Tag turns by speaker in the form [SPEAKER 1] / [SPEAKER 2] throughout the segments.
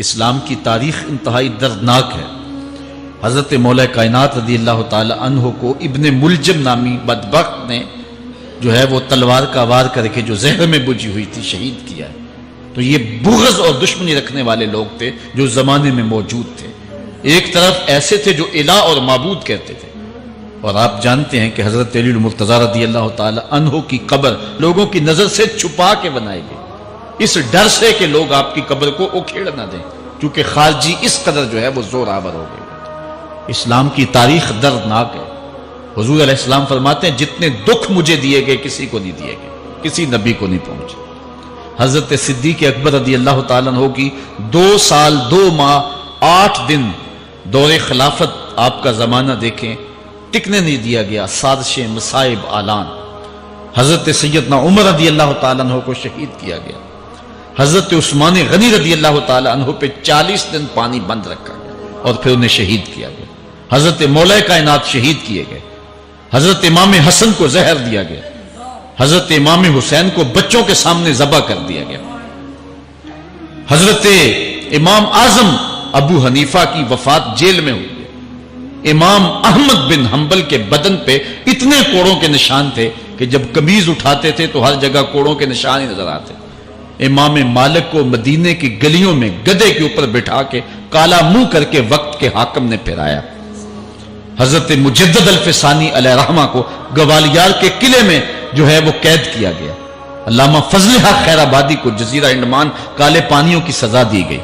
[SPEAKER 1] اسلام کی تاریخ انتہائی دردناک ہے۔ حضرت مولا کائنات رضی اللہ تعالی عنہ کو ابن ملجم نامی بدبخت نے جو ہے وہ تلوار کا وار کر کے جو زہر میں بجھی ہوئی تھی شہید کیا ہے۔ تو یہ بغض اور دشمنی رکھنے والے لوگ تھے جو زمانے میں موجود تھے۔ ایک طرف ایسے تھے جو الہ اور معبود کہتے تھے، اور آپ جانتے ہیں کہ حضرت علی المرتضیٰ رضی اللہ تعالی عنہ کی قبر لوگوں کی نظر سے چھپا کے بنائی گئی، اس ڈر سے کہ لوگ آپ کی قبر کو اکھیڑ نہ دیں، کیونکہ خارجی اس قدر جو ہے وہ زور آور ہو گئے۔ اسلام کی تاریخ دردناک ہے۔ حضور علیہ السلام فرماتے ہیں جتنے دکھ مجھے دیے گئے کسی کو نہیں دیے گئے، کسی نبی کو نہیں پہنچے۔ حضرت صدیق اکبر رضی اللہ تعالیٰ عنہ کی 2 سال 2 ماہ 8 دن دور خلافت آپ کا زمانہ دیکھیں، ٹکنے نہیں دیا گیا، سازشیں، مصائب، اعلان۔ حضرت سیدنا عمر رضی اللہ تعالیٰ عنہ کو شہید کیا گیا۔ حضرت عثمان غنی رضی اللہ تعالیٰ عنہ پہ 40 دن پانی بند رکھا گیا اور پھر انہیں شہید کیا گیا۔ حضرت مولا کائنات شہید کیے گئے۔ حضرت امام حسن کو زہر دیا گیا۔ حضرت امام حسین کو بچوں کے سامنے ذبح کر دیا گیا۔ حضرت امام اعظم ابو حنیفہ کی وفات جیل میں ہوئی۔ امام احمد بن حنبل کے بدن پہ اتنے کوڑوں کے نشان تھے کہ جب قمیض اٹھاتے تھے تو ہر جگہ کوڑوں کے نشان ہی نظر آتے۔ امام مالک کو مدینے کی گلیوں میں گدھے کے اوپر بٹھا کے کالا منہ کر کے وقت کے حاکم نے پھرایا۔ حضرت مجدد الفسانی علیہ رحمہ کو گوالیار کے قلعے میں جو ہے وہ قید کیا گیا۔ علامہ فضل حق خیر آبادی کو جزیرہ انڈمان کالے پانیوں کی سزا دی گئی۔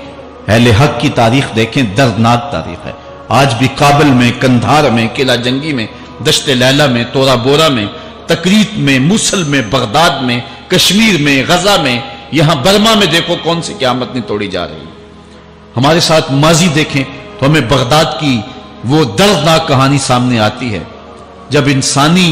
[SPEAKER 1] اہل حق کی تاریخ دیکھیں، دردناک تاریخ ہے۔ آج بھی کابل میں، کندھار میں، قلعہ جنگی میں، دشت لیلہ میں، تورا بورا میں، تکریت میں، موصل میں، بغداد میں، کشمیر میں، غزہ میں، یہاں برما میں دیکھو کون سی قیامت نہیں توڑی جا رہی۔ ہمارے ساتھ ماضی دیکھیں تو ہمیں بغداد کی وہ دردناک کہانی سامنے آتی ہے جب انسانی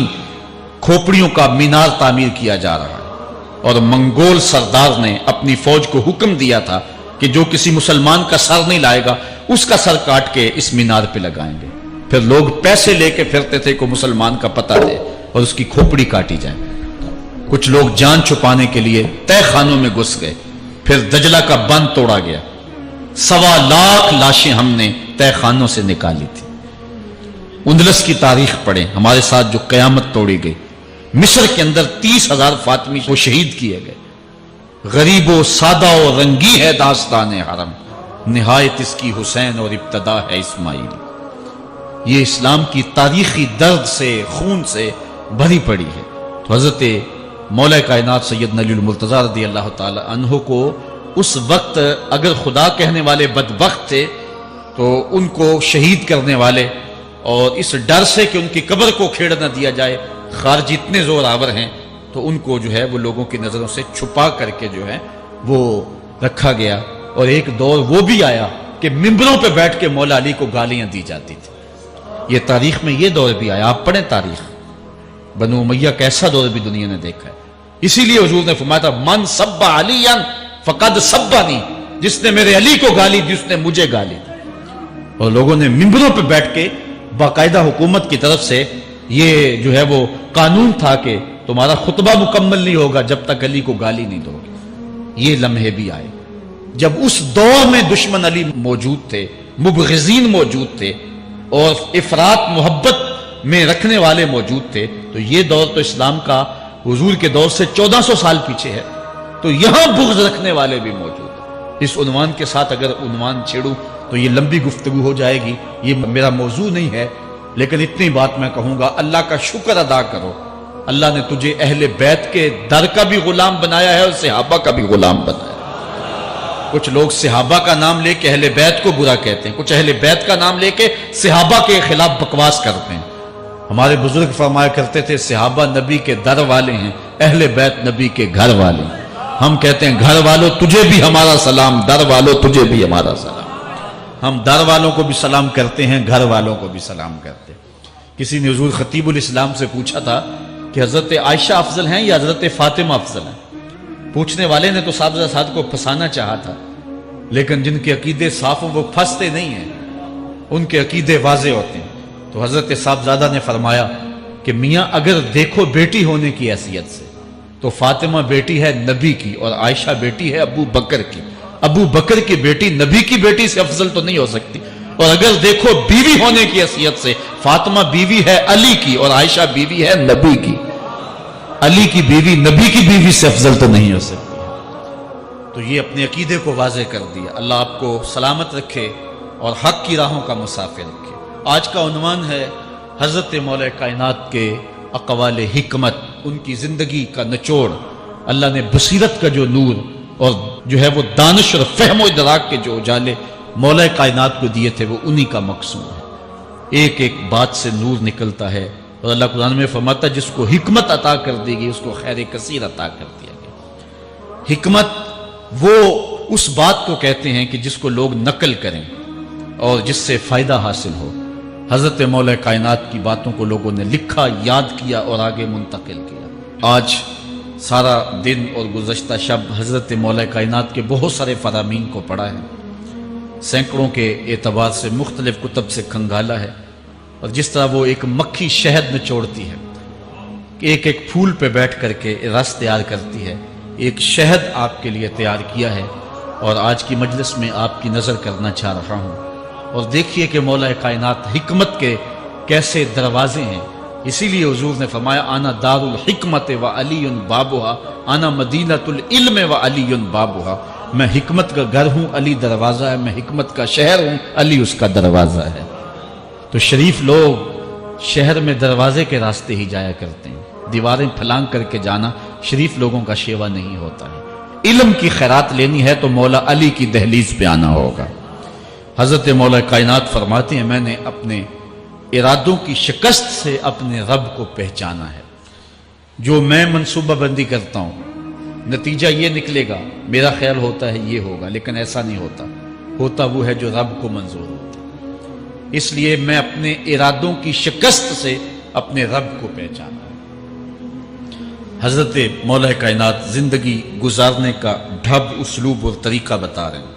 [SPEAKER 1] کھوپڑیوں کا مینار تعمیر کیا جا رہا ہے اور منگول سردار نے اپنی فوج کو حکم دیا تھا کہ جو کسی مسلمان کا سر نہیں لائے گا اس کا سر کاٹ کے اس مینار پہ لگائیں گے۔ پھر لوگ پیسے لے کے پھرتے تھے کہ مسلمان کا پتہ دے اور اس کی کھوپڑی کاٹی جائے۔ کچھ لوگ جان چھپانے کے لیے تہہ خانوں میں گھس گئے۔ پھر دجلہ کا بند توڑا گیا۔ 1.25 لاکھ لاشیں ہم نے تہہ خانوں سے نکالی تھی۔ اندلس کی تاریخ پڑھیں، ہمارے ساتھ جو قیامت توڑی گئی۔ مصر کے اندر 30,000 فاطمی کو شہید کیے گئے۔ غریب و سادہ و رنگی ہے داستان حرم، نہایت اس کی حسین اور ابتدا ہے اسماعیل۔ یہ اسلام کی تاریخی درد سے، خون سے بھری پڑی ہے۔ تو حضرت مولا کائنات سیدنا علی المرتضیٰ رضی اللہ تعالی عنہ کو اس وقت اگر خدا کہنے والے بدبخت تھے تو ان کو شہید کرنے والے اور اس ڈر سے کہ ان کی قبر کو کھیڑ نہ دیا جائے خارجی اتنے زور آور ہیں تو ان کو جو ہے وہ لوگوں کی نظروں سے چھپا کر کے جو ہے وہ رکھا گیا۔ اور ایک دور وہ بھی آیا کہ ممبروں پہ بیٹھ کے مولا علی کو گالیاں دی جاتی تھی۔ یہ تاریخ میں یہ دور بھی آیا۔ آپ پڑھیں تاریخ، بنو امیہ کا ایسا دور بھی دنیا نے دیکھا ہے۔ اسی لیے حضور نے فرمایا تھا من سب علی فقد سبنی، جس نے میرے علی کو گالی دی اس نے مجھے گالی دی۔ اور لوگوں نے ممبروں پہ بیٹھ کے باقاعدہ حکومت کی طرف سے یہ جو ہے وہ قانون تھا کہ تمہارا خطبہ مکمل نہیں ہوگا جب تک علی کو گالی نہیں دو گے۔ یہ لمحے بھی آئے جب اس دور میں دشمن علی موجود تھے، مبغضین موجود تھے اور افراط محبت میں رکھنے والے موجود تھے۔ تو یہ دور تو اسلام کا حضور کے دور سے 1400 سال پیچھے ہے، تو یہاں بغض رکھنے والے بھی موجود ہیں۔ اس عنوان کے ساتھ اگر عنوان چھیڑوں تو یہ لمبی گفتگو ہو جائے گی، یہ میرا موضوع نہیں ہے، لیکن اتنی بات میں کہوں گا، اللہ کا شکر ادا کرو، اللہ نے تجھے اہل بیت کے در کا بھی غلام بنایا ہے اور صحابہ کا بھی غلام بنایا ہے۔ کچھ لوگ صحابہ کا نام لے کے اہل بیت کو برا کہتے ہیں، کچھ اہل بیت کا نام لے کے صحابہ کے خلاف بکواس کرتے ہیں۔ ہمارے بزرگ فرمایا کرتے تھے صحابہ نبی کے در والے ہیں، اہل بیت نبی کے گھر والے ہیں۔ ہم کہتے ہیں گھر والوں تجھے بھی ہمارا سلام، در والوں تجھے بھی ہمارا سلام۔ ہم در والوں کو بھی سلام کرتے ہیں، گھر والوں کو بھی سلام کرتے ہیں۔ کسی نے حضور خطیب الاسلام سے پوچھا تھا کہ حضرت عائشہ افضل ہیں یا حضرت فاطمہ افضل ہیں؟ پوچھنے والے نے تو صاحبزادہ سعد کو پھنسانا چاہا تھا، لیکن جن کے عقیدے صاف ہوں وہ پھنستے نہیں ہیں، ان کے عقیدے واضح ہوتے ہیں۔ تو حضرت صاحبزادہ نے فرمایا کہ میاں اگر دیکھو بیٹی ہونے کی حیثیت سے تو فاطمہ بیٹی ہے نبی کی اور عائشہ بیٹی ہے ابو بکر کی۔ ابو بکر کی بیٹی نبی کی بیٹی سے افضل تو نہیں ہو سکتی. اور اگر دیکھو بیوی ہونے کی حیثیت سے، فاطمہ بیوی ہے علی کی اور عائشہ بیوی ہے نبی کی. علی کی بیوی نبی کی بیوی سے افضل تو نہیں ہو سکتی. تو یہ اپنے عقیدے کو واضح کر دیا. اللہ آپ کو سلامت رکھے اور حق کی راہوں کا مسافر رکھے. آج کا عنوان ہے حضرت مولا کائنات کے اقوال حکمت، ان کی زندگی کا نچوڑ. اللہ نے بصیرت کا جو نور اور جو ہے وہ دانش اور فہم و ادراک کے جو اجالے مولا کائنات کو دیے تھے وہ انہی کا مقصود ہے. ایک ایک بات سے نور نکلتا ہے. اور اللہ قرآن میں فرماتا ہے جس کو حکمت عطا کر دی گئی اس کو خیر کثیر عطا کر دیا گیا. حکمت وہ اس بات کو کہتے ہیں کہ جس کو لوگ نقل کریں اور جس سے فائدہ حاصل ہو. حضرت مولا کائنات کی باتوں کو لوگوں نے لکھا، یاد کیا اور آگے منتقل کیا. آج سارا دن اور گزشتہ شب حضرت مولا کائنات کے بہت سارے فرامین کو پڑھا ہے، سینکڑوں کے اعتبار سے مختلف کتب سے کھنگالا ہے. اور جس طرح وہ ایک مکھی شہد نچوڑتی ہے، ایک ایک پھول پہ بیٹھ کر کے رس تیار کرتی ہے، ایک شہد آپ کے لیے تیار کیا ہے اور آج کی مجلس میں آپ کی نظر کرنا چاہ رہا ہوں. اور دیکھیے کہ مولا کائنات حکمت کے کیسے دروازے ہیں. اسی لیے حضور نے فرمایا آنا دار الحکمت و علی بابھا، آنا مدینۃ العلم و علی بابھا. میں حکمت کا گھر ہوں، علی دروازہ ہے. میں حکمت کا شہر ہوں، علی اس کا دروازہ ہے. تو شریف لوگ شہر میں دروازے کے راستے ہی جایا کرتے ہیں. دیواریں پھلانگ کر کے جانا شریف لوگوں کا شیوا نہیں ہوتا ہے. علم کی خیرات لینی ہے تو مولا علی کی دہلیز پہ آنا ہوگا. حضرت مولا کائنات فرماتے ہیں میں نے اپنے ارادوں کی شکست سے اپنے رب کو پہچانا ہے. جو میں منصوبہ بندی کرتا ہوں نتیجہ یہ نکلے گا، میرا خیال ہوتا ہے یہ ہوگا، لیکن ایسا نہیں ہوتا. ہوتا وہ ہے جو رب کو منظور ہوتا. اس لیے میں اپنے ارادوں کی شکست سے اپنے رب کو پہچانا ہے. حضرت مولا کائنات زندگی گزارنے کا ڈھب، اسلوب اور طریقہ بتا رہے ہیں.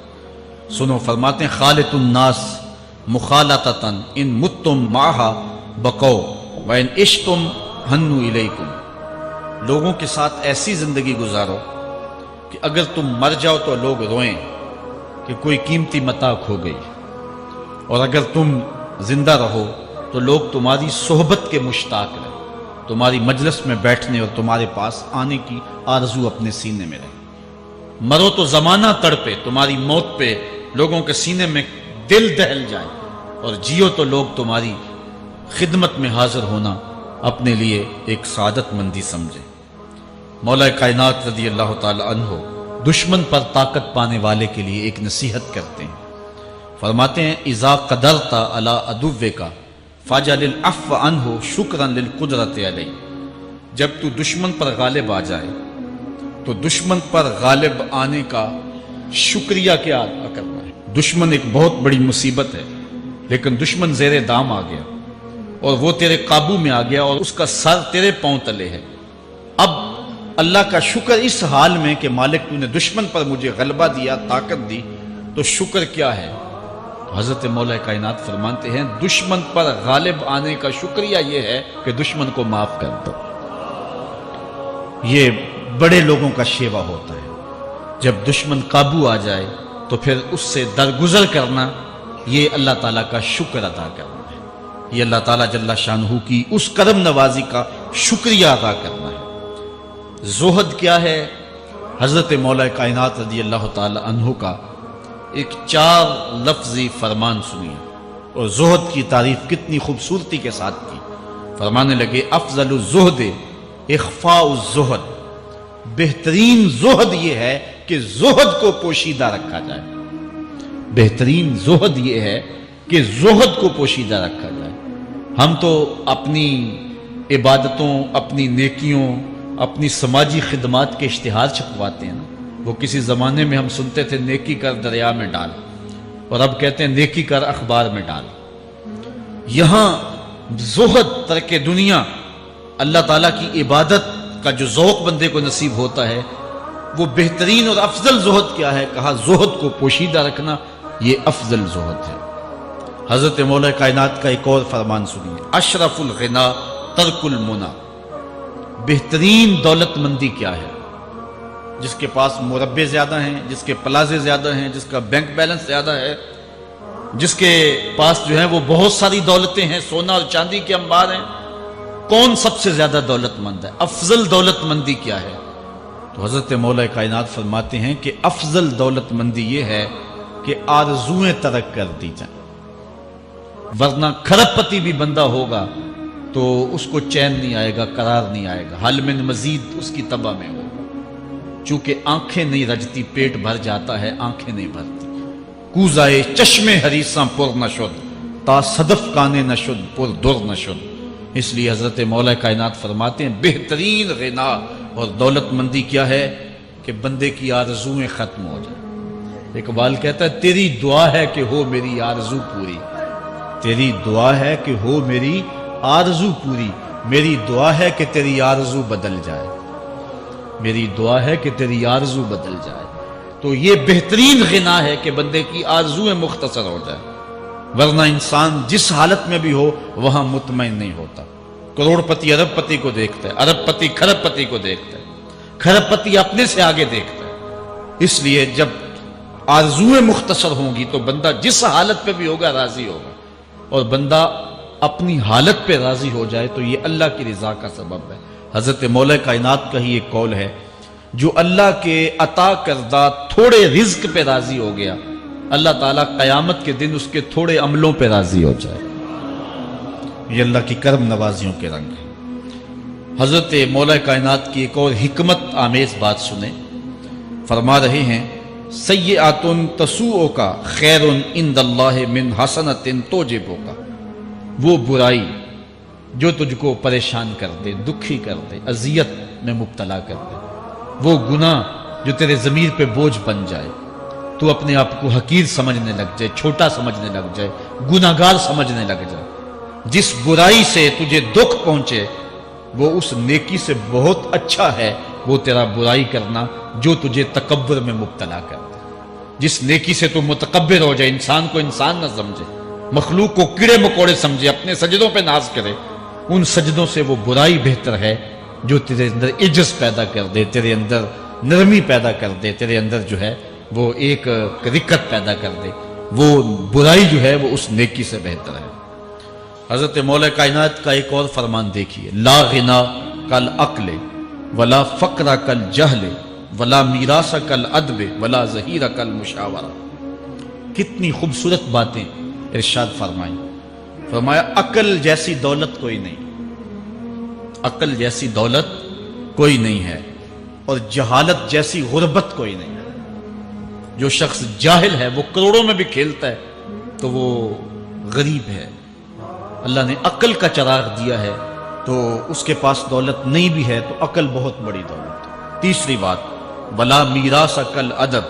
[SPEAKER 1] سنو، فرماتے ہیں خالط الناس مخالطتاً ان متتم معہا بقو وان عشتم ہنو الیکم. لوگوں کے ساتھ ایسی زندگی گزارو کہ اگر تم مر جاؤ تو لوگ روئیں کہ کوئی قیمتی متاع کھو گئی، اور اگر تم زندہ رہو تو لوگ تمہاری صحبت کے مشتاق رہیں، تمہاری مجلس میں بیٹھنے اور تمہارے پاس آنے کی آرزو اپنے سینے میں رہے. مرو تو زمانہ تڑپے، تمہاری موت پہ لوگوں کے سینے میں دل دہل جائے، اور جیو تو لوگ تمہاری خدمت میں حاضر ہونا اپنے لیے ایک سعادت مندی سمجھے. مولا کائنات رضی اللہ تعالی عنہ دشمن پر طاقت پانے والے کے لیے ایک نصیحت کرتے ہیں. فرماتے ہیں اذا قدرت علی عدوک فاجعل العفو عنہ شکرا للقدرت علیہ. جب تو دشمن پر غالب آ جائے تو دشمن پر غالب آنے کا شکریہ کیا ادا کرنا ہے. دشمن ایک بہت بڑی مصیبت ہے، لیکن دشمن زیر دام آ گیا اور وہ تیرے قابو میں آ گیا اور اس کا سر تیرے پاؤں تلے ہے. اب اللہ کا شکر اس حال میں کہ مالک تو نے دشمن پر مجھے غلبہ دیا، طاقت دی، تو شکر کیا ہے؟ حضرت مولا کائنات فرماتے ہیں دشمن پر غالب آنے کا شکریہ یہ ہے کہ دشمن کو معاف کر دو. یہ بڑے لوگوں کا شیوا ہوتا ہے. جب دشمن قابو آ جائے تو پھر اس سے درگزر کرنا، یہ اللہ تعالیٰ کا شکر ادا کرنا ہے. یہ اللہ تعالیٰ جل شانہ کی اس کرم نوازی کا شکریہ ادا کرنا ہے. زہد کیا ہے؟ حضرت مولا کائنات رضی اللہ تعالی عنہ کا ایک 4 لفظی فرمان سنیے اور زہد کی تعریف کتنی خوبصورتی کے ساتھ کی. فرمانے لگے افضل الزہد اخفاء الزہد. بہترین زہد یہ ہے کہ زہد کو پوشیدہ رکھا جائے. بہترین زہد یہ ہے کہ زہد کو پوشیدہ رکھا جائے. ہم تو اپنی عبادتوں، اپنی نیکیوں، اپنی سماجی خدمات کے اشتہار چھپواتے ہیں نا. وہ کسی زمانے میں ہم سنتے تھے نیکی کر دریا میں ڈال، اور اب کہتے ہیں نیکی کر اخبار میں ڈال. یہاں زہد، ترک دنیا، اللہ تعالیٰ کی عبادت کا جو ذوق بندے کو نصیب ہوتا ہے، وہ بہترین اور افضل زہد کیا ہے؟ کہا زہد کو پوشیدہ رکھنا، یہ افضل زہد ہے. حضرت مولا کائنات کا ایک اور فرمان سنیے اشرف الغنا ترک المنا. بہترین دولت مندی کیا ہے؟ جس کے پاس مربے زیادہ ہیں، جس کے پلازے زیادہ ہیں، جس کا بینک بیلنس زیادہ ہے، جس کے پاس جو ہے وہ بہت ساری دولتیں ہیں، سونا اور چاندی کے انبار ہیں، کون سب سے زیادہ دولت مند ہے؟ افضل دولت مندی کیا ہے؟ تو حضرت مولا کائنات فرماتے ہیں کہ افضل دولت مندی یہ ہے کہ آرزویں ترک کر دی جائیں، ورنہ کھرب پتی بھی بندہ ہوگا تو اس کو چین نہیں آئے گا، قرار نہیں آئے گا، حل من مزید اس کی طبع میں ہوگا۔ چونکہ آنکھیں نہیں رجتی، پیٹ بھر جاتا ہے، آنکھیں نہیں بھرتی۔ کوزائے چشم حریصاں پر نشد، تا صدف کانے نشد پر در نشد۔ اس لیے حضرت مولا کائنات فرماتے ہیں بہترین غنا اور دولت مندی کیا ہے کہ بندے کی آرزویں ختم ہو جائیں۔ اقبال کہتا ہے تیری دعا ہے کہ ہو میری آرزو پوری، تیری دعا ہے کہ ہو میری آرزو پوری، میری دعا ہے کہ تیری آرزو بدل جائے، میری دعا ہے کہ تیری آرزو بدل جائے۔ تو یہ بہترین غنا ہے کہ بندے کی آرزویں مختصر ہو جائے، ورنہ انسان جس حالت میں بھی ہو وہاں مطمئن نہیں ہوتا۔ کروڑ پتی ارب پتی کو دیکھتا ہے، ارب پتی کھرب پتی کو دیکھتا ہے، کھرب پتی اپنے سے آگے دیکھتا ہے۔ اس لیے جب آرزویں مختصر ہوں گی تو بندہ جس حالت پہ بھی ہوگا راضی ہوگا، اور بندہ اپنی حالت پہ راضی ہو جائے تو یہ اللہ کی رضا کا سبب ہے۔ حضرت مولا کائنات کا ہی ایک قول ہے، جو اللہ کے عطا کردہ تھوڑے رزق پہ راضی ہو گیا، اللہ تعالیٰ قیامت کے دن اس کے تھوڑے عملوں پہ راضی ہو جائے۔ یہ اللہ کی کرم نوازیوں کے رنگ ہے۔ حضرت مولا کائنات کی ایک اور حکمت آمیز بات سنیں، فرما رہے ہیں سیئات تسوء کا خیر عند اللہ من حسنۃ توجب کا، وہ برائی جو تجھ کو پریشان کر دے، دکھی کر دے، اذیت میں مبتلا کر دے، وہ گناہ جو تیرے ضمیر پہ بوجھ بن جائے، تو اپنے آپ کو حقیر سمجھنے لگ جائے، چھوٹا سمجھنے لگ جائے، گناہگار سمجھنے لگ جائے، جس برائی سے تجھے دکھ پہنچے وہ اس نیکی سے بہت اچھا ہے وہ تیرا برائی کرنا جو تجھے تکبر میں مبتلا کر دے۔ جس نیکی سے تو متکبر ہو جائے، انسان کو انسان نہ سمجھے، مخلوق کو کیڑے مکوڑے سمجھے، اپنے سجدوں پہ ناز کرے، ان سجدوں سے وہ برائی بہتر ہے جو تیرے اندر عجز پیدا کر دے، تیرے اندر نرمی پیدا کر دے، تیرے اندر جو ہے وہ ایک رقت پیدا کر دے۔ وہ برائی جو ہے وہ اس نیکی سے بہتر ہے۔ حضرت مولا کائنات کا ایک اور فرمان دیکھیے، لا غنا کل عقل ولا فقر کل جہل ولا میراث کل ادب ولا ظہیر کل مشاورہ۔ کتنی خوبصورت باتیں ارشاد فرمائی۔ فرمایا عقل جیسی دولت کوئی نہیں، عقل جیسی دولت کوئی نہیں ہے، اور جہالت جیسی غربت کوئی نہیں ہے۔ جو شخص جاہل ہے وہ کروڑوں میں بھی کھیلتا ہے تو وہ غریب ہے۔ اللہ نے عقل کا چراغ دیا ہے تو اس کے پاس دولت نہیں بھی ہے تو عقل بہت بڑی دولت ہے۔ تیسری بات، ولا میراث کل ادب،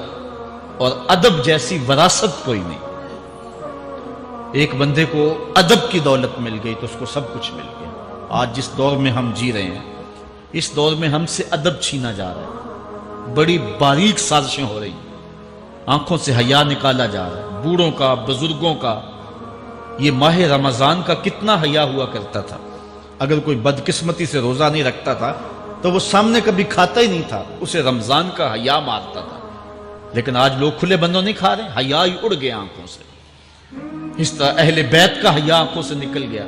[SPEAKER 1] اور ادب جیسی وراثت کوئی نہیں۔ ایک بندے کو ادب کی دولت مل گئی تو اس کو سب کچھ مل گیا۔ آج جس دور میں ہم جی رہے ہیں، اس دور میں ہم سے ادب چھینا جا رہا ہے، بڑی باریک سازشیں ہو رہی ہیں، آنکھوں سے حیا نکالا جا رہا ہے، بوڑھوں کا، بزرگوں کا۔ یہ ماہ رمضان کا کتنا حیا ہوا کرتا تھا، اگر کوئی بدقسمتی سے روزہ نہیں رکھتا تھا تو وہ سامنے کبھی کھاتا ہی نہیں تھا، اسے رمضان کا حیا مارتا تھا۔ لیکن آج لوگ کھلے بندوں نہیں کھا رہے، حیا ہی اڑ گیا آنکھوں سے۔ اس طرح اہل بیت کا حیا آنکھوں سے نکل گیا،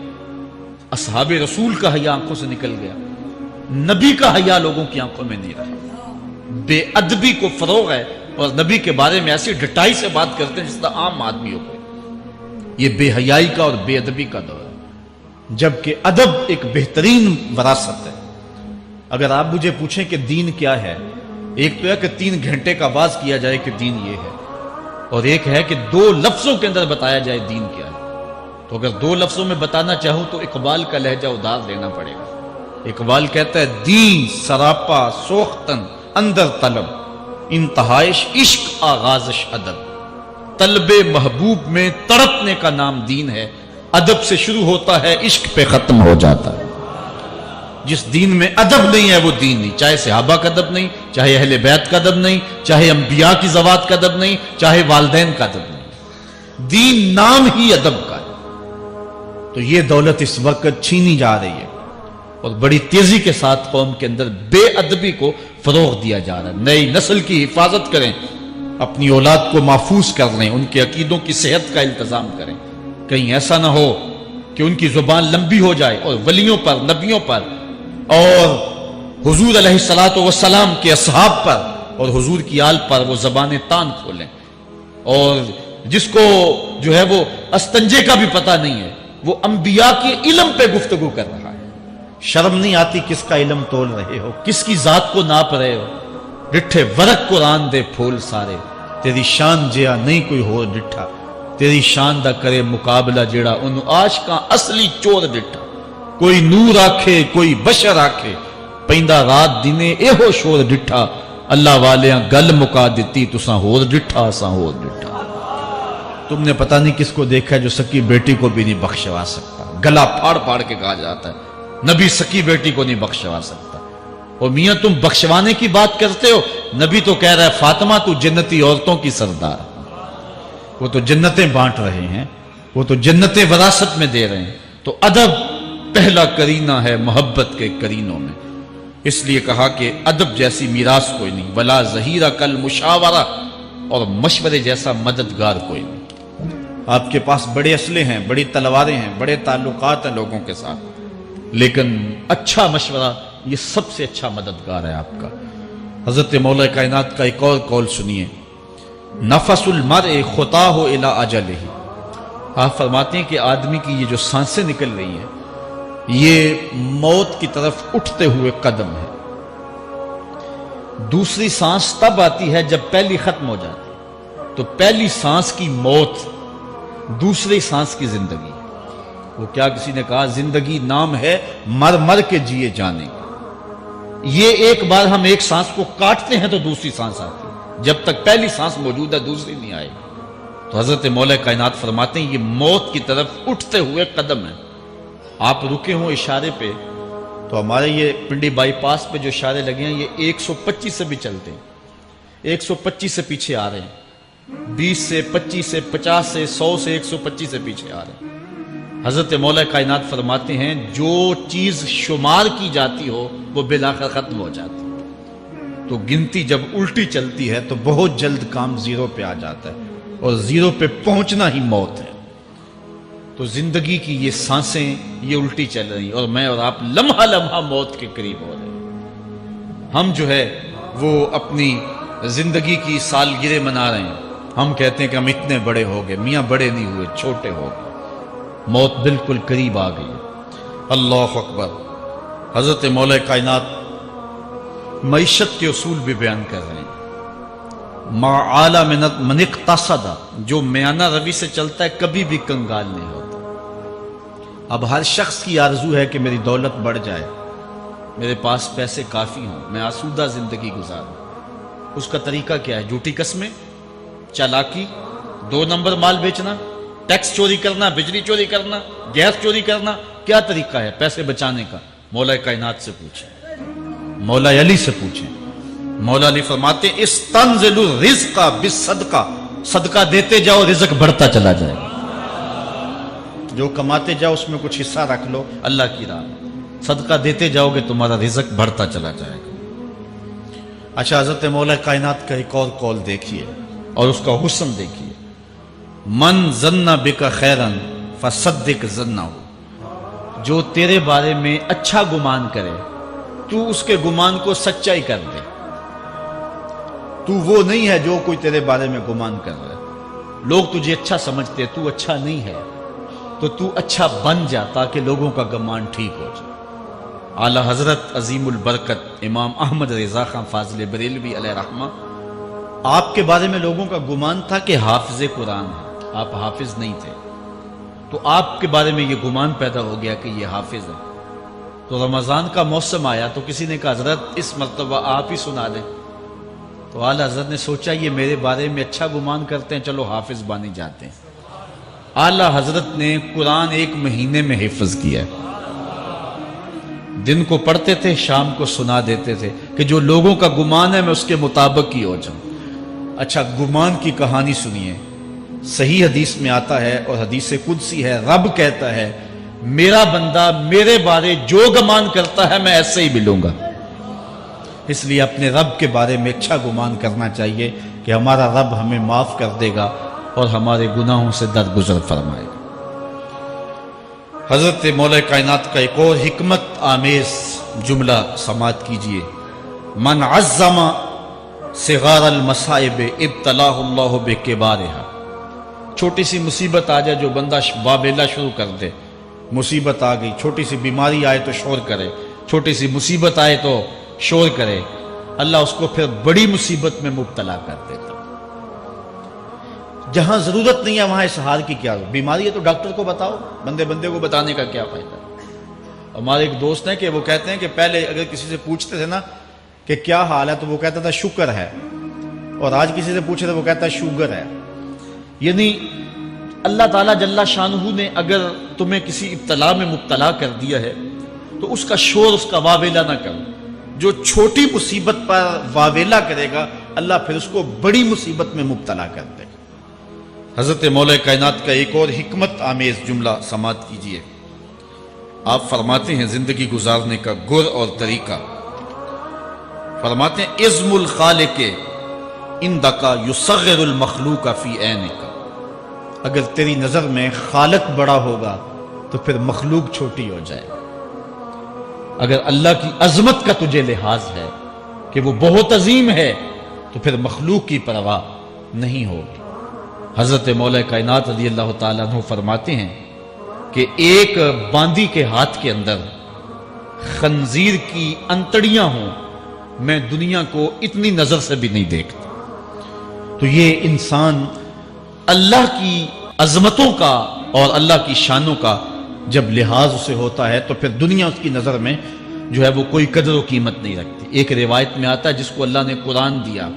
[SPEAKER 1] اصحاب رسول کا حیا آنکھوں سے نکل گیا، نبی کا حیا لوگوں کی آنکھوں میں نہیں رہا۔ بے ادبی کو فروغ ہے، اور نبی کے بارے میں ایسی ڈٹائی سے بات کرتے ہیں جس طرح عام آدمی ہو گئے۔ یہ بے حیائی کا اور بے ادبی کا دور ہے، جبکہ ادب ایک بہترین وراثت ہے۔ اگر آپ مجھے پوچھیں کہ دین کیا ہے، ایک تو ہے کہ 3 گھنٹے کا واز کیا جائے کہ دین یہ ہے، اور ایک ہے کہ 2 لفظوں کے اندر بتایا جائے دین کیا ہے۔ تو اگر 2 لفظوں میں بتانا چاہوں تو اقبال کا لہجہ ادار لینا پڑے گا۔ اقبال کہتا ہے دین سراپا سوختن اندر طلب، انتہائش عشق آغازش ادب۔ طلب محبوب میں تڑپنے کا نام دین ہے، ادب سے شروع ہوتا ہے، عشق پہ ختم ہو جاتا ہے۔ جس دین میں ادب نہیں ہے وہ دین نہیں، چاہے صحابہ کا ادب نہیں، چاہے اہل بیت کا ادب نہیں، چاہے انبیاء کی ذوات کا ادب نہیں، چاہے والدین کا ادب نہیں، دین نام ہی ادب کا ہے۔ تو یہ دولت اس وقت چھینی جا رہی ہے، اور بڑی تیزی کے ساتھ قوم کے اندر بے ادبی کو فروغ دیا جا رہا ہے. نئی نسل کی حفاظت کریں، اپنی اولاد کو محفوظ کر لیں، ان کے عقیدوں کی صحت کا انتظام کریں. کہیں ایسا نہ ہو کہ ان کی زبان لمبی ہو جائے اور ولیوں پر، نبیوں پر اور حضور علیہ الصلوۃ والسلام کے اصحاب پر اور حضور کی آل پر وہ زبانیں تان کھولیں. اور جس کو جو ہے وہ استنجے کا بھی پتہ نہیں ہے، وہ انبیاء کے علم پہ گفتگو کر رہا ہے. شرم نہیں آتی کس کا علم تول رہے ہو، کس کی ذات کو ناپ رہے ہو. ڈٹھے ورق قرآن دے پھول سارے، تیری شان جیا نہیں کوئی ہو ڈٹھا. تیری شان دا کرے مقابلہ جیڑا ان عاشقاں اصلی چور ڈٹھا. کوئی نور آکھے کوئی بشر آکھے، پیندا رات دینے ایہو شور ڈٹھا. اللہ والیاں گل مکا دیتی تساں ہور ڈٹھا اساں ہور ڈٹھا. تم نے پتہ نہیں کس کو دیکھا ہے جو سکی بیٹی کو بھی نہیں بخشوا سکتا. گلا پھاڑ پھاڑ کے کہا جاتا ہے نبی سکی بیٹی کو نہیں بخشوا سکتا. اور میاں تم بخشوانے کی بات کرتے ہو، نبی تو کہہ رہا ہے فاطمہ تو جنتی عورتوں کی سردار. وہ تو جنتیں بانٹ رہے ہیں، وہ تو جنتیں وراثت میں دے رہے ہیں. تو ادب پہلا کرینہ ہے محبت کے کرینوں میں. اس لیے کہا کہ ادب جیسی میراث کوئی نہیں. ولا ظہیرہ کل مشاورہ، اور مشورے جیسا مددگار کوئی نہیں. آپ کے پاس بڑے اسلحے ہیں، بڑی تلواریں ہیں، بڑے تعلقات ہیں لوگوں کے ساتھ، لیکن اچھا مشورہ یہ سب سے اچھا مددگار ہے آپ کا. حضرت مولا کائنات کا ایک اور قول سنیے، نفس المرء خطاہ الی اجلہ. آپ فرماتے ہیں کہ آدمی کی یہ جو سانسیں نکل رہی ہیں یہ موت کی طرف اٹھتے ہوئے قدم ہے. دوسری سانس تب آتی ہے جب پہلی ختم ہو جاتی. تو پہلی سانس کی موت، دوسری سانس کی زندگی. وہ کیا کسی نے کہا زندگی نام ہے مر مر کے جیے جانے کا. یہ ایک بار ہم ایک سانس کو کاٹتے ہیں تو دوسری سانس آتی ہے. جب تک پہلی سانس موجود ہے دوسری نہیں آئے گی. تو حضرت مولا کائنات فرماتے ہیں یہ موت کی طرف اٹھتے ہوئے قدم ہے. آپ رکے ہوں اشارے پہ تو ہمارے یہ پنڈی بائی پاس پہ جو اشارے لگے ہیں یہ 125 سے بھی چلتے ہیں. 125 سے پیچھے آ رہے ہیں، 20 سے 25 سے 50 سے 100 سے 125 سے پیچھے آ رہے ہیں. حضرت مولا کائنات فرماتے ہیں جو چیز شمار کی جاتی ہو وہ بالآخر ختم ہو جاتی. تو گنتی جب الٹی چلتی ہے تو بہت جلد کام زیرو پہ آ جاتا ہے، اور زیرو پہ پہنچنا ہی موت ہے. تو زندگی کی یہ سانسیں یہ الٹی چل رہی، اور میں اور آپ لمحہ لمحہ موت کے قریب ہو رہے ہیں. ہم جو ہے وہ اپنی زندگی کی سالگرہ منا رہے ہیں. ہم کہتے ہیں کہ ہم اتنے بڑے ہو گئے. میاں بڑے نہیں ہوئے، چھوٹے ہو گئے. موت بالکل قریب آ گئی. اللہ اکبر. حضرت مولا کائنات معیشت کے اصول بھی بیان کر رہے ہیں. ما اعلی من اقتصد، جو میانہ روی سے چلتا ہے کبھی بھی کنگال نہیں ہوتا. اب ہر شخص کی آرزو ہے کہ میری دولت بڑھ جائے، میرے پاس پیسے کافی ہوں، میں آسودہ زندگی گزاروں. اس کا طریقہ کیا ہے؟ جھوٹی قسمیں، چالاکی، 2 نمبر مال بیچنا، ٹیکس چوری کرنا، بجلی چوری کرنا، گیس چوری کرنا. کیا طریقہ ہے پیسے بچانے کا؟ مولا کائنات سے پوچھیں، مولا علی سے پوچھیں. مولا علی فرماتے ہیں استنزل الرزق بالصدقہ، صدقہ دیتے جاؤ رزق بڑھتا چلا جائے گا. جو کماتے جاؤ اس میں کچھ حصہ رکھ لو اللہ کی راہ میں، صدقہ دیتے جاؤ گے تمہارا رزق بڑھتا چلا جائے گا. اچھا حضرت مولا کائنات کا ایک اور قول دیکھیے اور اس کا حسن دیکھیے. من ظن بک خیرا فصدق ظنہ، جو تیرے بارے میں اچھا گمان کرے تو اس کے گمان کو سچائی کر دے. تو وہ نہیں ہے جو کوئی تیرے بارے میں گمان کر رہا ہے. لوگ تجھے اچھا سمجھتے، تو اچھا نہیں ہے، تو تو اچھا بن جا تاکہ لوگوں کا گمان ٹھیک ہو جائے. اعلی حضرت عظیم البرکت امام احمد رضا خان فاضل بریلوی علیہ رحمہ، آپ کے بارے میں لوگوں کا گمان تھا کہ حافظ قرآن ہے. آپ حافظ نہیں تھے، تو آپ کے بارے میں یہ گمان پیدا ہو گیا کہ یہ حافظ ہے. تو رمضان کا موسم آیا تو کسی نے کہا حضرت اس مرتبہ آپ ہی سنا دیں. تو اعلیٰ حضرت نے سوچا یہ میرے بارے میں اچھا گمان کرتے ہیں، چلو حافظ بنے جاتے ہیں. اعلیٰ حضرت نے قرآن 1 مہینے میں حفظ کیا. دن کو پڑھتے تھے، شام کو سنا دیتے تھے کہ جو لوگوں کا گمان ہے میں اس کے مطابق ہی ہو جاؤں. اچھا گمان کی کہانی سنیے. صحیح حدیث میں آتا ہے اور حدیث قدسی ہے، رب کہتا ہے میرا بندہ میرے بارے جو گمان کرتا ہے میں ایسے ہی ملوں گا. اس لیے اپنے رب کے بارے میں اچھا گمان کرنا چاہیے کہ ہمارا رب ہمیں معاف کر دے گا اور ہمارے گناہوں سے درگزر فرمائے گا۔ حضرت مولا کائنات کا ایک اور حکمت آمیز جملہ سماعت کیجئے، من عظم صغار المصائب ابتلاہ اللہ بکبارہا۔ چھوٹی سی مصیبت آ جائے جو بندہ واویلا شروع کر دے، مصیبت آ گئی، چھوٹی سی بیماری آئے تو شور کرے، چھوٹی سی مصیبت آئے تو شور کرے، اللہ اس کو پھر بڑی مصیبت میں مبتلا کر دیتا۔ جہاں ضرورت نہیں ہے وہاں اظہار کی کیا ضرورت؟ بیماری ہے تو ڈاکٹر کو بتاؤ، بندے کو بتانے کا کیا فائدہ؟ ہمارے ایک دوست ہیں کہ وہ کہتے ہیں کہ پہلے اگر کسی سے پوچھتے تھے نا کہ کیا حال ہے تو وہ کہتا تھا شکر ہے، اور آج کسی سے پوچھے تو وہ کہتا ہے شوگر ہے۔ یعنی اللہ تعالیٰ جل شانہ نے اگر تمہیں کسی ابتلا میں مبتلا کر دیا ہے تو اس کا شور، اس کا واویلا نہ کرو۔ جو چھوٹی مصیبت پر واویلا کرے گا اللہ پھر اس کو بڑی مصیبت میں مبتلا کر دے گا۔ حضرت مولا کائنات کا ایک اور حکمت آمیز جملہ سماعت کیجئے، آپ فرماتے ہیں زندگی گزارنے کا گر اور طریقہ، فرماتے ہیں عظم الخالق عندک یصغر المخلوق فی عینک۔ اگر تیری نظر میں خالق بڑا ہوگا تو پھر مخلوق چھوٹی ہو جائے گا۔ اگر اللہ کی عظمت کا تجھے لحاظ ہے کہ وہ بہت عظیم ہے تو پھر مخلوق کی پرواہ نہیں ہوگی۔ حضرت مولا کائنات رضی اللہ تعالیٰ عنہ فرماتے ہیں کہ ایک باندی کے ہاتھ کے اندر خنزیر کی انتڑیاں ہوں، میں دنیا کو اتنی نظر سے بھی نہیں دیکھتا۔ تو یہ انسان اللہ کی عظمتوں کا اور اللہ کی شانوں کا جب لحاظ اسے ہوتا ہے تو پھر دنیا اس کی نظر میں جو ہے وہ کوئی قدر و قیمت نہیں رکھتی۔ ایک روایت میں آتا ہے جس کو اللہ نے قرآن دیا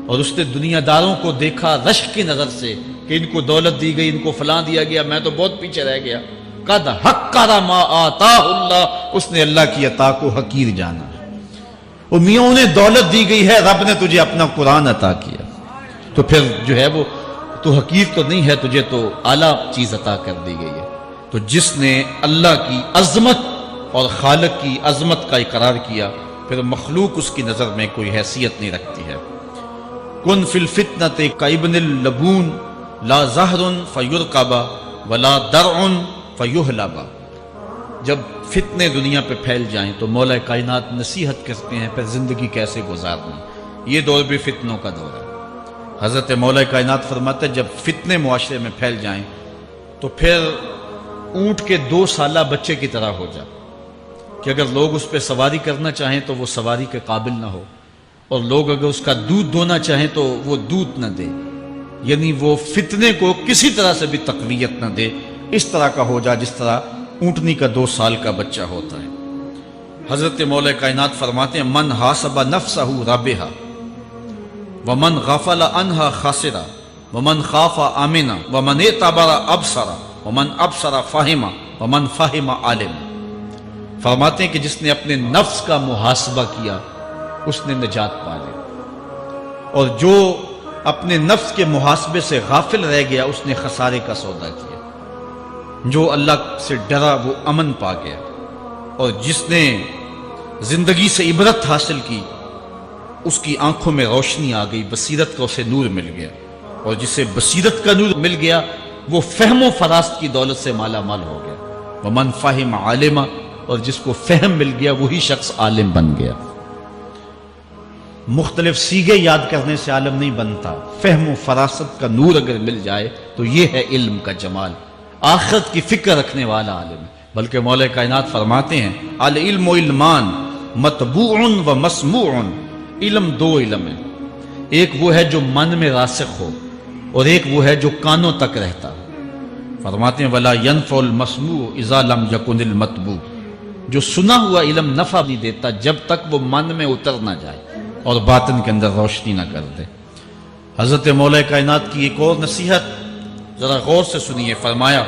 [SPEAKER 1] اور اس نے دنیا داروں کو دیکھا رشک کی نظر سے کہ ان کو دولت دی گئی، ان کو فلاں دیا گیا، میں تو بہت پیچھے رہ گیا۔ قد حقر ما آتاہ اللہ، اس نے اللہ کی عطا کو حقیر جانا۔ وہ میاں انہیں دولت دی گئی ہے، رب نے تجھے اپنا قرآن عطا کیا، تو پھر جو ہے وہ تو حقیر تو نہیں ہے، تجھے تو اعلیٰ چیز عطا کر دی گئی ہے۔ تو جس نے اللہ کی عظمت اور خالق کی عظمت کا اقرار کیا پھر مخلوق اس کی نظر میں کوئی حیثیت نہیں رکھتی ہے۔ کن فی الفتنۃ کابن اللبون لا زہر فیرکب ولا درع فیحلب۔ جب فتنے دنیا پہ پھیل جائیں تو مولا کائنات نصیحت کرتے ہیں پھر زندگی کیسے گزارنا۔ یہ دور بھی فتنوں کا دور ہے۔ حضرت مولا کائنات فرماتے ہیں جب فتنے معاشرے میں پھیل جائیں تو پھر اونٹ کے 2 سالہ بچے کی طرح ہو جائے کہ اگر لوگ اس پہ سواری کرنا چاہیں تو وہ سواری کے قابل نہ ہو، اور لوگ اگر اس کا دودھ دونا چاہیں تو وہ دودھ نہ دے، یعنی وہ فتنے کو کسی طرح سے بھی تقویت نہ دے، اس طرح کا ہو جائے جس طرح اونٹنی کا 2 سال کا بچہ ہوتا ہے۔ حضرت مولا کائنات فرماتے ہیں من حاسب نفسہ رابحا ومن غفل عنہا خاسرا ومن خاف آمنا ومن اعتبر ابصرا ومن ابصر فاہما ومن فاہم عالم۔ فرماتے ہیں کہ جس نے اپنے نفس کا محاسبہ کیا اس نے نجات پا لی، اور جو اپنے نفس کے محاسبے سے غافل رہ گیا اس نے خسارے کا سودا کیا۔ جو اللہ سے ڈرا وہ امن پا گیا، اور جس نے زندگی سے عبرت حاصل کی اس کی آنکھوں میں روشنی آ گئی، بصیرت کا اسے نور مل گیا، اور جسے بصیرت کا نور مل گیا وہ فہم و فراست کی دولت سے مالا مال ہو گیا۔ ومن فہم عالما، اور جس کو فہم مل گیا وہی شخص عالم بن گیا۔ مختلف سیغے یاد کرنے سے عالم نہیں بنتا، فہم و فراست کا نور اگر مل جائے تو یہ ہے علم کا جمال، آخرت کی فکر رکھنے والا عالم۔ بلکہ مولا کائنات فرماتے ہیں العلم علمان مطبوع و مسموع۔ علم 2 علم ہے، ایک وہ ہے جو من میں راسخ ہو اور ایک وہ ہے جو کانوں تک رہتا۔ فرماتے ہیں ولا ينفع المسموع اذا لم يكن المتبوع۔ جو سنا ہوا علم نفع نہیں دیتا جب تک وہ من میں اتر نہ جائے اور باطن کے اندر روشنی نہ کر دے۔ حضرت مولا کائنات کی ایک اور نصیحت ذرا غور سے سنیے، فرمایا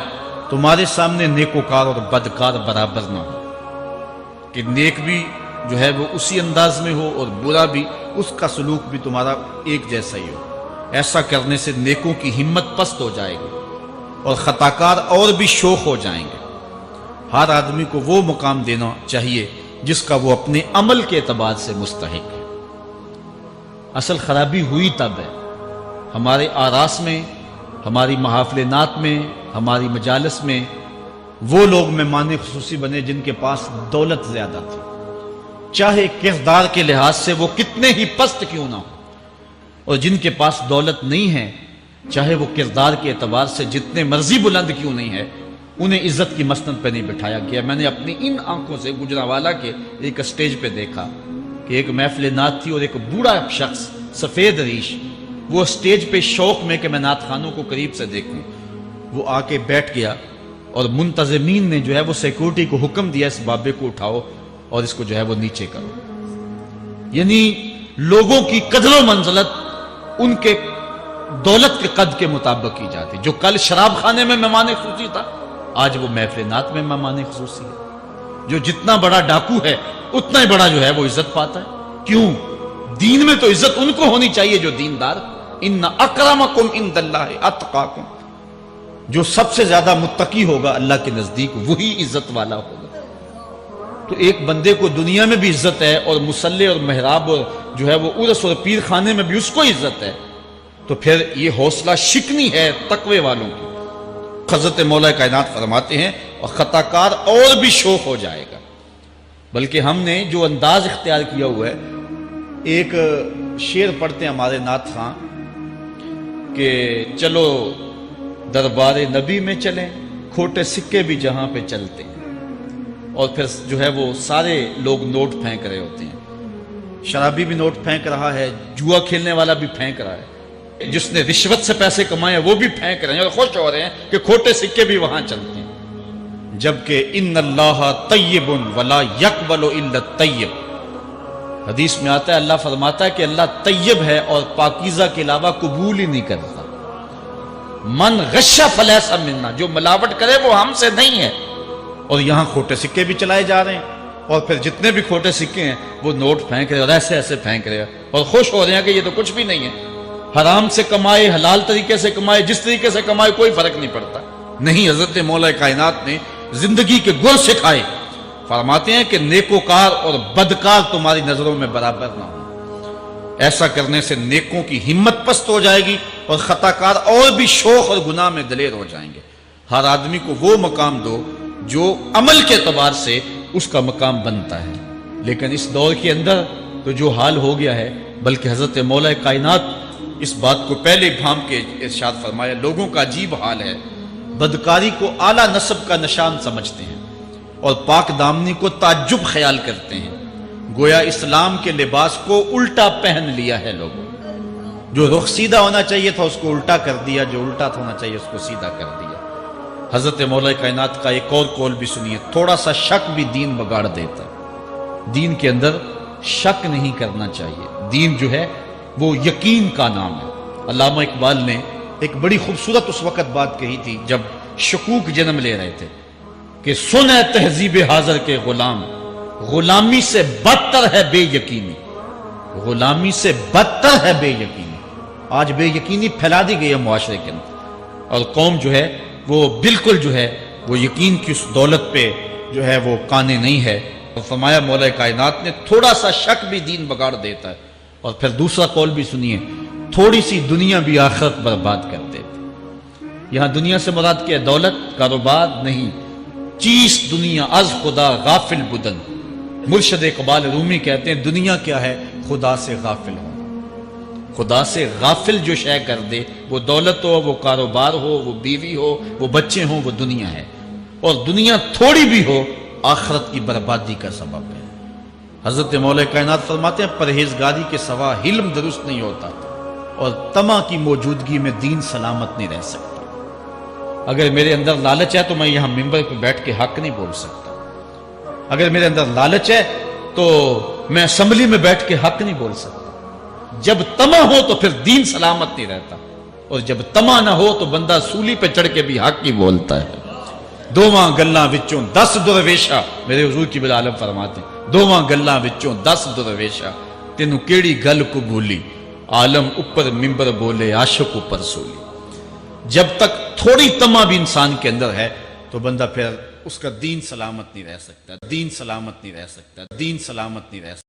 [SPEAKER 1] تمہارے سامنے نیکوکار اور بدکار برابر نہ ہو، کہ نیک بھی جو ہے وہ اسی انداز میں ہو اور برا بھی، اس کا سلوک بھی تمہارا ایک جیسا ہی ہو۔ ایسا کرنے سے نیکوں کی ہمت پست ہو جائے گی اور خطاکار اور بھی شوخ ہو جائیں گے۔ ہر آدمی کو وہ مقام دینا چاہیے جس کا وہ اپنے عمل کے اعتبار سے مستحق ہے۔ اصل خرابی ہوئی تب ہے ہمارے آراس میں، ہماری محافل نعت میں، ہماری مجالس میں وہ لوگ مہمان خصوصی بنے جن کے پاس دولت زیادہ تھی، چاہے کردار کے لحاظ سے وہ کتنے ہی پست کیوں نہ ہو، اور جن کے پاس دولت نہیں ہے چاہے وہ کردار کے اعتبار سے جتنے مرضی بلند کیوں نہیں ہے، انہیں عزت کی مسند پہ نہیں بٹھایا گیا۔ میں نے اپنی ان آنکھوں سے گجرانوالہ کے ایک اسٹیج پہ دیکھا کہ ایک محفل نعت تھی اور ایک بوڑھا شخص سفید ریش، وہ اسٹیج پہ شوق میں کہ میں نعت خانوں کو قریب سے دیکھوں، وہ آ کے بیٹھ گیا اور منتظمین نے جو ہے وہ سیکورٹی کو حکم دیا اس بابے کو اٹھاؤ اور اس کو جو ہے وہ نیچے کرو۔ یعنی لوگوں کی قدر و منزلت ان کے دولت کے قد کے مطابق کی جاتی۔ جو کل شراب خانے میں مہمان خصوصی تھا آج وہ محفل نعت میں مہمان خصوصی ہے۔ جو جتنا بڑا ڈاکو ہے اتنا ہی بڑا جو ہے وہ عزت پاتا ہے۔ کیوں؟ دین میں تو عزت ان کو ہونی چاہیے جو دیندار۔ ان اکرمکم عند اللہ اتقاکم، جو سب سے زیادہ متقی ہوگا اللہ کے نزدیک وہی عزت والا ہوگا۔ تو ایک بندے کو دنیا میں بھی عزت ہے اور مصلی اور محراب اور جو ہے وہ عرس اور پیر خانے میں بھی اس کو عزت ہے، تو پھر یہ حوصلہ شکنی ہے تقوی والوں کی۔ حضرت مولا کائنات فرماتے ہیں اور خطا کار اور بھی شوق ہو جائے گا۔ بلکہ ہم نے جو انداز اختیار کیا ہوا ہے، ایک شعر پڑھتے ہیں ہمارے نعت خاں کہ چلو دربار نبی میں چلیں، کھوٹے سکے بھی جہاں پہ چلتے ہیں، اور پھر جو ہے وہ سارے لوگ نوٹ پھینک رہے ہوتے ہیں۔ شرابی بھی نوٹ پھینک رہا ہے، جوا کھیلنے والا بھی پھینک رہا ہے، جس نے رشوت سے پیسے کمائے وہ بھی پھینک رہے ہیں اور خوش ہو رہے ہیں کہ کھوٹے سکے بھی وہاں چلتے ہیں۔ جبکہ ان اللہ طیب ولا یقبل الا الطیب، حدیث میں آتا ہے اللہ فرماتا ہے کہ اللہ طیب ہے اور پاکیزہ کے علاوہ قبول ہی نہیں کرتا۔ من غش فلیس منا، جو ملاوٹ کرے وہ ہم سے نہیں ہے۔ اور یہاں کھوٹے سکے بھی چلائے جا رہے ہیں، اور پھر جتنے بھی کھوٹے سکے ہیں وہ نوٹ پھینک رہے اور ایسے ایسے پھینک رہے اور خوش ہو رہے ہیں کہ یہ تو کچھ بھی نہیں ہے۔ حرام سے کمائے، حلال طریقے سے کمائے، جس طریقے سے کمائے کوئی فرق نہیں پڑتا۔ نہیں، حضرت مولا کائنات نے زندگی کے گر سکھائے، فرماتے ہیں کہ نیکوکار اور بدکار تمہاری نظروں میں برابر نہ ہو۔ ایسا کرنے سے نیکوں کی ہمت پست ہو جائے گی اور خطا کار اور بھی شوق اور گناہ میں دلیر ہو جائیں گے۔ ہر آدمی کو وہ مقام دو جو عمل کے اعتبار سے اس کا مقام بنتا ہے۔ لیکن اس دور کے اندر تو جو حال ہو گیا ہے، بلکہ حضرت مولا کائنات اس بات کو پہلے بھام کے ارشاد فرمایا، لوگوں کا عجیب حال ہے، بدکاری کو اعلیٰ نسب کا نشان سمجھتے ہیں اور پاک دامنی کو تعجب خیال کرتے ہیں، گویا اسلام کے لباس کو الٹا پہن لیا ہے لوگوں۔ جو رخ سیدھا ہونا چاہیے تھا اس کو الٹا کر دیا، جو الٹا ہونا چاہیے اس کو سیدھا کر دیا۔ حضرت مولا کائنات کا ایک اور قول بھی سنیے، تھوڑا سا شک بھی دین بگاڑ دیتا ہے۔ دین کے اندر شک نہیں کرنا چاہیے، دین جو ہے وہ یقین کا نام ہے۔ علامہ اقبال نے ایک بڑی خوبصورت اس وقت بات کہی تھی جب شکوک جنم لے رہے تھے کہ سن ہے تہذیب حاضر کے غلام، غلامی سے بدتر ہے بے یقینی، غلامی سے بدتر ہے بے یقینی۔ آج بے یقینی پھیلا دی گئی ہے معاشرے کے اندر، اور قوم جو ہے وہ بالکل جو ہے وہ یقین کی اس دولت پہ جو ہے وہ قانے نہیں ہے۔ اور فرمایا مولا کائنات نے تھوڑا سا شک بھی دین بگاڑ دیتا ہے۔ اور پھر دوسرا قول بھی سنیے، تھوڑی سی دنیا بھی آخرت برباد کر دیتی۔ یہاں دنیا سے مراد کیا ہے؟ دولت، کاروبار نہیں، چیز دنیا از خدا غافل بدن۔ مرشد اقبال رومی کہتے ہیں دنیا کیا ہے؟ خدا سے غافل ہو۔ خدا سے غافل جو شے کر دے، وہ دولت ہو، وہ کاروبار ہو، وہ بیوی ہو، وہ بچے ہوں، وہ دنیا ہے۔ اور دنیا تھوڑی بھی ہو آخرت کی بربادی کا سبب ہے۔ حضرت مولا کائنات فرماتے ہیں پرہیزگاری کے سوا علم درست نہیں ہوتا اور طمع کی موجودگی میں دین سلامت نہیں رہ سکتا۔ اگر میرے اندر لالچ ہے تو میں یہاں ممبر پہ بیٹھ کے حق نہیں بول سکتا۔ اگر میرے اندر لالچ ہے تو میں اسمبلی میں بیٹھ کے حق نہیں بول سکتا۔ جب طمع ہو تو پھر دین سلامت نہیں رہتا، اور جب طمع نہ ہو تو بندہ سولی پہ چڑھ کے بھی حق ہی بولتا ہے۔ دوواں گلاں وچوں 10 درویشا، میرے حضور کی عالم فرماتے ہیں دوواں گلاں وچوں 10 درویشا، تینوں کیڑی گل کو بھولی، عالم اوپر ممبر بولے عاشق اوپر سولی۔ جب تک تھوڑی طمع بھی انسان کے اندر ہے تو بندہ پھر اس کا دین سلامت نہیں رہ سکتا، دین سلامت نہیں رہ سکتا، دین سلامت نہیں رہ سکتا۔